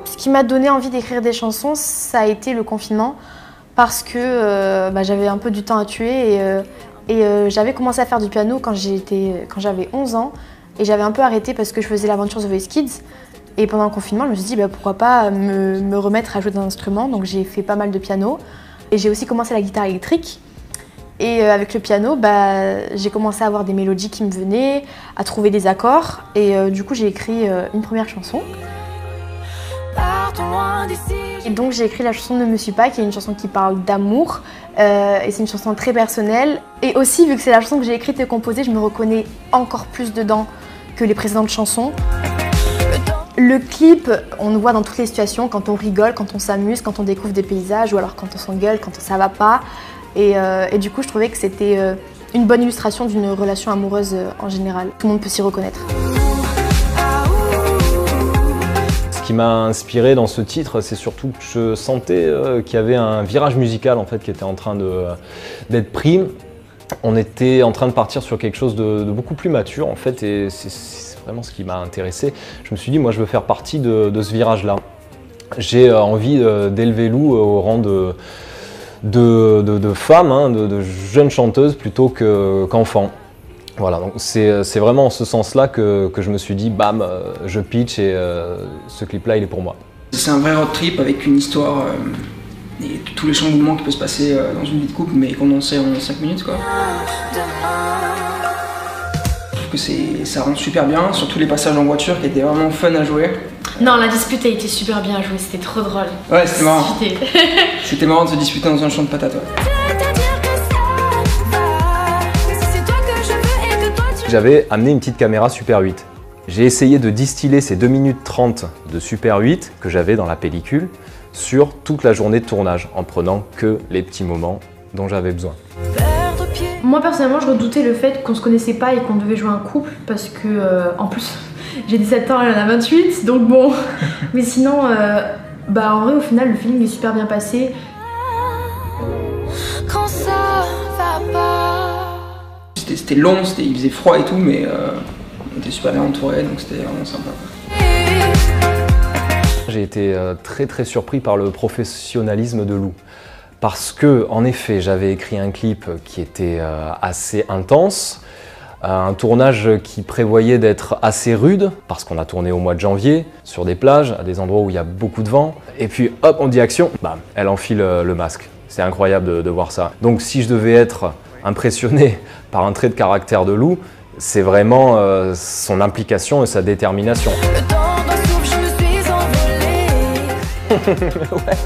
Ce qui m'a donné envie d'écrire des chansons, ça a été le confinement, parce que j'avais un peu du temps à tuer et j'avais commencé à faire du piano quand j'avais 11 ans et j'avais un peu arrêté parce que je faisais l'aventure The Voice Kids. Et pendant le confinement, je me suis dit pourquoi pas me remettre à jouer d'un instrument, donc j'ai fait pas mal de piano. Et j'ai aussi commencé la guitare électrique. Et avec le piano, j'ai commencé à avoir des mélodies qui me venaient, à trouver des accords. Et du coup, j'ai écrit une première chanson. Et donc j'ai écrit la chanson Ne me suis pas, qui est une chanson qui parle d'amour. Et c'est une chanson très personnelle. Et aussi, vu que c'est la chanson que j'ai écrite et composée, je me reconnais encore plus dedans que les précédentes chansons. Le clip, on nous voit dans toutes les situations, quand on rigole, quand on s'amuse, quand on découvre des paysages, ou alors quand on s'engueule, quand ça va pas. Et du coup, je trouvais que c'était une bonne illustration d'une relation amoureuse en général. Tout le monde peut s'y reconnaître. Ce qui m'a inspiré dans ce titre, c'est surtout que je sentais qu'il y avait un virage musical en fait, qui était en train d'être pris. On était en train de partir sur quelque chose de beaucoup plus mature en fait, et c'est vraiment ce qui m'a intéressé. Je me suis dit, moi je veux faire partie de ce virage-là. J'ai envie d'élever Lou au rang de femmes, de jeunes chanteuses plutôt qu'enfants. Voilà, donc c'est vraiment en ce sens-là que je me suis dit, bam, je pitch et ce clip-là, il est pour moi. C'est un vrai road trip avec une histoire et tous les chamboulements qui peuvent se passer dans une vie de couple, mais condensé en 5 minutes, quoi. Je trouve que ça rend super bien, surtout les passages en voiture qui étaient vraiment fun à jouer. Non, la dispute a été super bien jouée, c'était trop drôle. Ouais, c'était marrant. C'était marrant de se disputer dans un champ de patates. Ouais. J'avais amené une petite caméra Super 8. J'ai essayé de distiller ces 2 minutes 30 de Super 8 que j'avais dans la pellicule sur toute la journée de tournage, en prenant que les petits moments dont j'avais besoin. Moi personnellement, je redoutais le fait qu'on se connaissait pas et qu'on devait jouer un couple parce que, en plus, j'ai 17 ans, elle en a 28, donc bon. Mais sinon, en vrai, au final, le feeling est super bien passé. Quand ça va pas. C'était long, il faisait froid et tout, mais on était super bien entourés, donc c'était vraiment sympa. J'ai été très surpris par le professionnalisme de Lou. Parce que, en effet, j'avais écrit un clip qui était assez intense, un tournage qui prévoyait d'être assez rude, parce qu'on a tourné au mois de janvier, sur des plages, à des endroits où il y a beaucoup de vent. Et puis, hop, on dit action, bam, elle enfile le masque. C'est incroyable de voir ça. Donc si je devais être impressionné par un trait de caractère de Lou, c'est vraiment son implication et sa détermination. Le temps d'un souffle, je me suis envolée. Ouais.